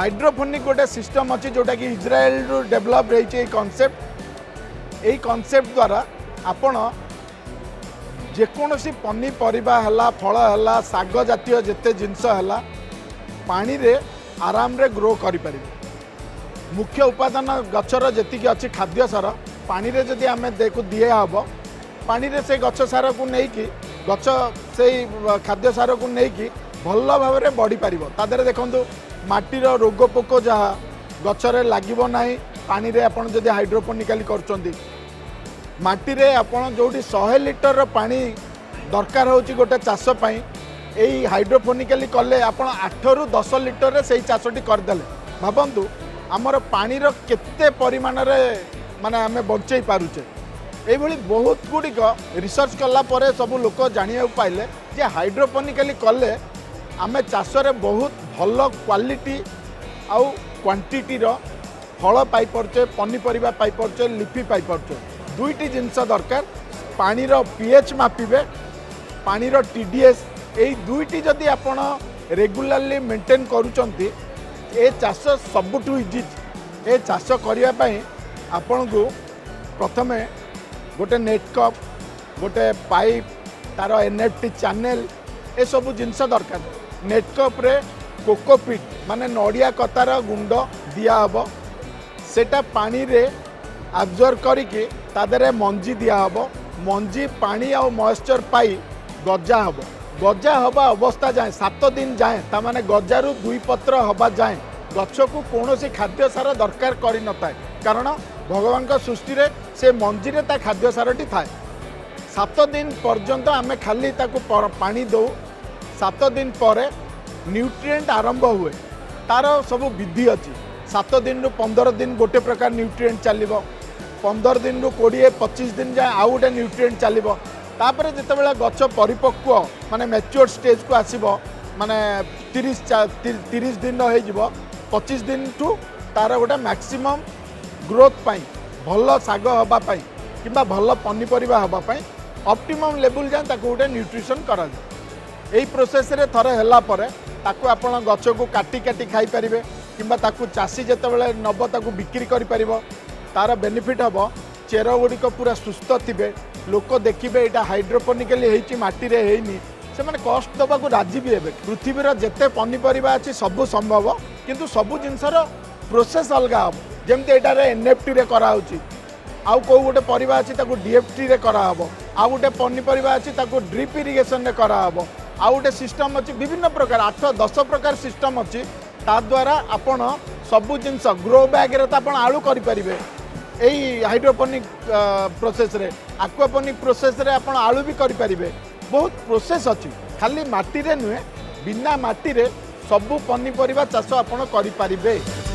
Hydroponic गोटे system अच्छी जोटा कि इज्राएल रु डेभलप रही कॉन्सेप्ट यही कॉन्सेप्ट द्वारा आपण जेकोसी पनीपरिबा हला फल हला साग जातीय जेते जिनस हला पानी रे आराम रे ग्रो करि परिबे। मुख्य उपादान गचर जेतिक अच्छी खाद्य सार पानी रे जदि आमे देखु दिए हब पानी रे से गच सार को लेकिन गच से खाद्य सार को लेकिन भल भाव में बढ़ी पार तादे देखु माटीर रोग पोक जहाँ गचरे लगे ना पानी रे आपन जदि हाइड्रोपोनिकली कर माटी रे आपन जोटी 100 लिटर पानी दरकार होची गोटे चाष पाई यही हाइड्रोपोनिकली कले आपन 8 रु 10 लिटर रे सही चाषटी करदेले भावंतु आमर पानी रो केते परिमाण रे माने आमे बंचई पारुचे। एभली बहुत गुड़िक रिसर्च कला परे सब लोक जानिया पाइले जे हाइड्रोपोनिकली कले आमे चाष रे बहुत भल क्वालिटी आउ क्वांटिटी रो फल पाई परचे पनीपरिबा पाई परचे लिफी पाई परचे। दुईटी जिनस दरकार पानी रो पीएच मापिबे पानी रो टीडीएस एई दुईटी जदि आपण रेगुलारली मेंटेन करूचंती ए चाष सबुठु इजी। ए चाष करिया पई आपण को प्रथमे गोटे नेटकप गोटे पाइप तार एनएफटी चैनल ए सब जिनस दरकार। नेटकप रे कोकोपीट माने नड़िया कतार गुंड दिया हबो सेटा पानी रे अब्जर्व करिके तादरे मंजी दिया हबो मंजी पानी आ मॉइस्चर पाई गजा हबो गजा हवा अवस्था जाए 7 दिन जाए ता माने गजारू 2 पत्र हवा जाए गछ को कौन खाद्य सार दरकार करि न थाए कारण भगवान का सृष्टि रे से मंजी रे ता खाद्य सारटी थाए। 7 दिन पर्यंत आमे खाली ताकू पानी दो 7 दिन पर न्यूट्रिएंट आरंभ हुए तार सब विधि अच्छी। 7 दिन रु 15 दिन गोटे प्रकार न्यूट्रिएंट चलो 15 दिन रु 20-25 दिन जाए आउ गोटे न्यूट्रिएंट चलो तापर जितेबाला गच परिपक्व माने मैच्योर स्टेज को आसीबो माने 30 दिन हो 25 दिन टू तार गोटे मैक्सिमम ग्रोथ पाई भल साग हवा पाई किंबा भल पनीपरिबा हवा पाई ऑप्टिमम लेवल जाए ताको गोटे न्यूट्रिशन करा जाए। यही प्रोसेस रे थरे हला परे ताको आपण गछ को काटी काटी खाई परिबे किंबा ताको चासी जेतेबेले नब ताको बिक्री करि परिबो तार बेनिफिट हबो चेर गुड़िक पूरा सुस्थ थिबे लोक देखिबे एटा हाइड्रोपोनिकली हेची माटी रे हेनी से माने कष्ट दबा को राजी भी हेबे। पृथ्वीर जेते पनीपरिबा अछि सब संभव किंतु सब जिनसर प्रोसेस अलगा हम जेमते एटा रे एनएफटी रे करा होची आउ को गोटे परिबा अछि ताको डीएफटी रे करा हबो आउ गोटे पनीपरिबा अछि ताको ड्रिप इरिगेशन रे करा हबो आउ गोटे सिस्टम अच्छी विभिन्न प्रकार 8-10 प्रकार सिस्टम अच्छी ता द्वारा आपण सबू जिनस ग्रो बैग रे तो आलू करें यही हाइड्रोपोनिक प्रोसेस रे एक्वापोनिक प्रोसेस रे आपण आलू भी करें बहुत प्रोसेस अच्छी खाली माटी रे नुहे बिना माटी रे सबू पनीपरिबा चाष आपण करें।